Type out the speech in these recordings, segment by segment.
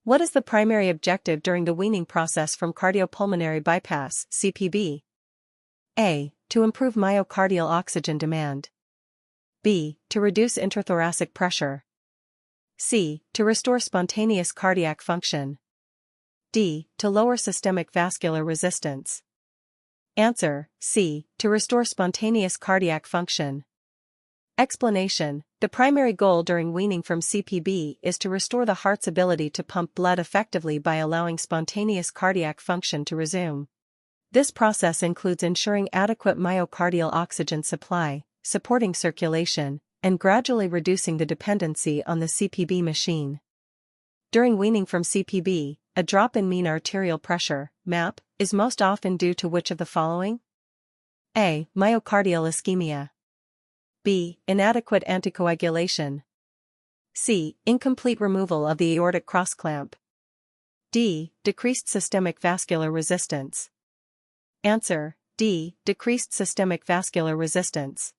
What is the primary objective during the weaning process from cardiopulmonary bypass, CPB? A. To improve myocardial oxygen demand. B. To reduce intrathoracic pressure. C. To restore spontaneous cardiac function. D. To lower systemic vascular resistance. Answer: C. To restore spontaneous cardiac function. Explanation: the primary goal during weaning from CPB is to restore the heart's ability to pump blood effectively by allowing spontaneous cardiac function to resume. This process includes ensuring adequate myocardial oxygen supply, supporting circulation, and gradually reducing the dependency on the CPB machine. During weaning from CPB, a drop in mean arterial pressure, MAP, is most often due to which of the following? A. Myocardial ischemia. B. Inadequate anticoagulation. C. Incomplete removal of the aortic crossclamp. D. Decreased systemic vascular resistance. Answer: D. Decreased systemic vascular resistance.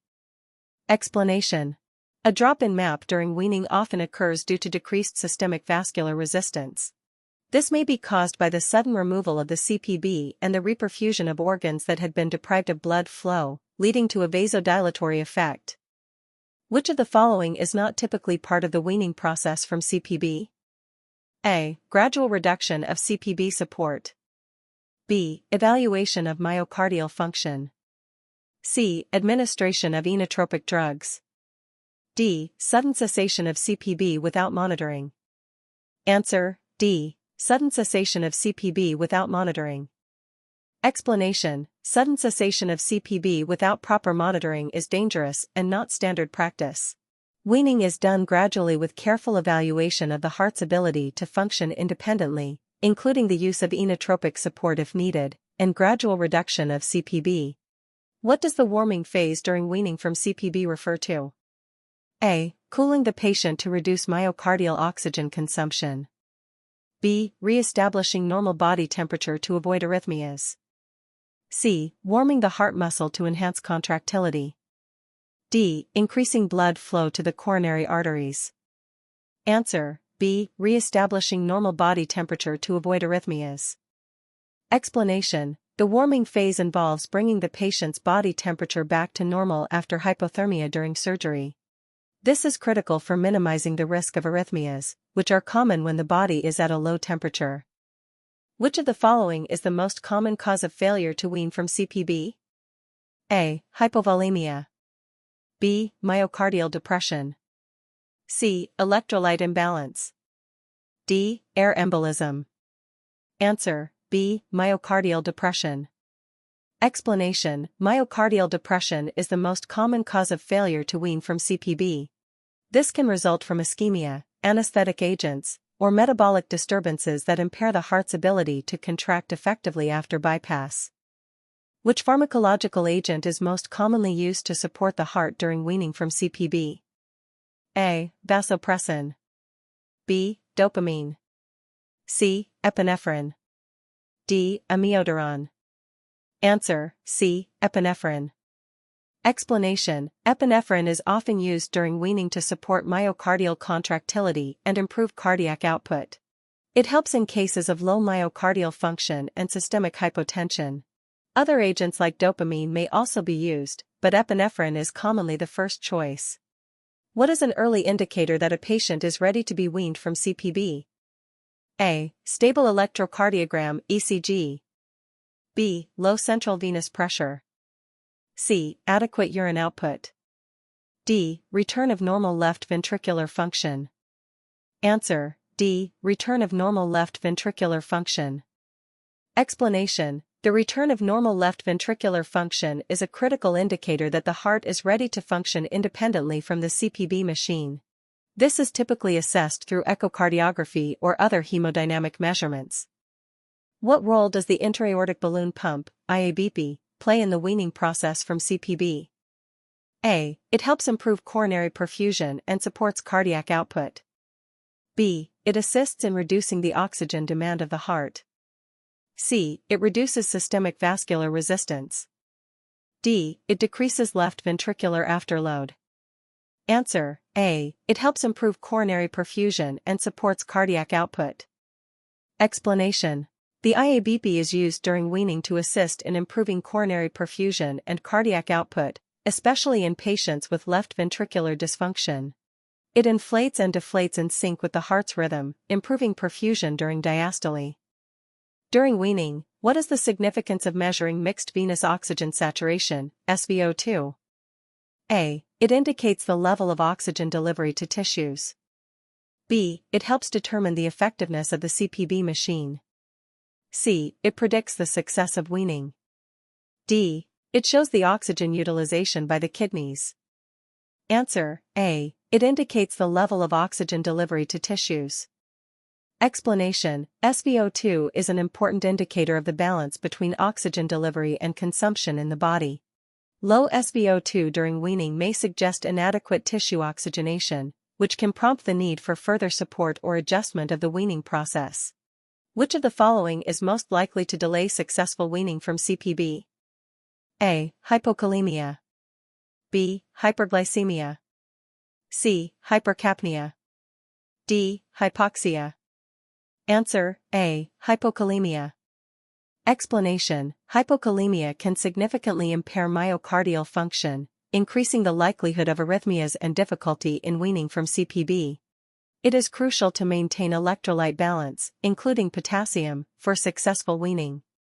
Explanation: a drop in MAP during weaning often occurs due to decreased systemic vascular resistance. This may be caused by the sudden removal of the CPB and the reperfusion of organs that had been deprived of blood flow, leading to a vasodilatory effect. Which of the following is not typically part of the weaning process from CPB? A. Gradual reduction of CPB support. B. Evaluation of myocardial function. C. Administration of inotropic drugs. D. Sudden cessation of CPB without monitoring. Answer: D. Sudden cessation of CPB without monitoring. Explanation: sudden cessation of CPB without proper monitoring is dangerous and not standard practice. Weaning is done gradually with careful evaluation of the heart's ability to function independently, including the use of inotropic support if needed, and gradual reduction of CPB. What does the warming phase during weaning from CPB refer to? A. Cooling the patient to reduce myocardial oxygen consumption. B. Re-establishing normal body temperature to avoid arrhythmias. C. Warming the heart muscle to enhance contractility. D. Increasing blood flow to the coronary arteries. Answer: B. Re-establishing normal body temperature to avoid arrhythmias. Explanation: the warming phase involves bringing the patient's body temperature back to normal after hypothermia during surgery. This is critical for minimizing the risk of arrhythmias, which are common when the body is at a low temperature. Which of the following is the most common cause of failure to wean from CPB? A. Hypovolemia. B. Myocardial depression. C. Electrolyte imbalance. D. Air embolism. Answer: B. Myocardial depression. Explanation: myocardial depression is the most common cause of failure to wean from CPB. This can result from ischemia, anesthetic agents, or metabolic disturbances that impair the heart's ability to contract effectively after bypass. Which pharmacological agent is most commonly used to support the heart during weaning from CPB? A. Vasopressin. B. Dopamine. C. Epinephrine. D. Amiodarone. Answer: C. Epinephrine. Explanation: epinephrine is often used during weaning to support myocardial contractility and improve cardiac output. It helps in cases of low myocardial function and systemic hypotension. Other agents like dopamine may also be used, but epinephrine is commonly the first choice. What is an early indicator that a patient is ready to be weaned from CPB? A. Stable electrocardiogram (ECG). B. Low central venous pressure. C. Adequate urine output. D. Return of normal left ventricular function. Answer: D. Return of normal left ventricular function. Explanation: the return of normal left ventricular function is a critical indicator that the heart is ready to function independently from the CPB machine. This is typically assessed through echocardiography or other hemodynamic measurements. What role does the intra-aortic balloon pump, ABCP, play in the weaning process from CPB? A. It helps improve coronary perfusion and supports cardiac output. B. It assists in reducing the oxygen demand of the heart. C. It reduces systemic vascular resistance. D. It decreases left ventricular afterload. Answer: A. It helps improve coronary perfusion and supports cardiac output. Explanation. The IABP is used during weaning to assist in improving coronary perfusion and cardiac output, especially in patients with left ventricular dysfunction. It inflates and deflates in sync with the heart's rhythm, improving perfusion during diastole. During weaning, what is the significance of measuring mixed venous oxygen saturation, SVO2? A. It indicates the level of oxygen delivery to tissues. B. It helps determine the effectiveness of the CPB machine. C. It predicts the success of weaning. D. It shows the oxygen utilization by the kidneys. Answer: A. It indicates the level of oxygen delivery to tissues. Explanation: SVO2 is an important indicator of the balance between oxygen delivery and consumption in the body. Low SVO2 during weaning may suggest inadequate tissue oxygenation, which can prompt the need for further support or adjustment of the weaning process. Which of the following is most likely to delay successful weaning from CPB? A. Hypokalemia. B. Hyperglycemia. C. Hypercapnia. D. Hypoxia. Answer: A. Hypokalemia. Explanation: Hypokalemia can significantly impair myocardial function, increasing the likelihood of arrhythmias and difficulty in weaning from CPB. It is crucial to maintain electrolyte balance, including potassium, for successful weaning.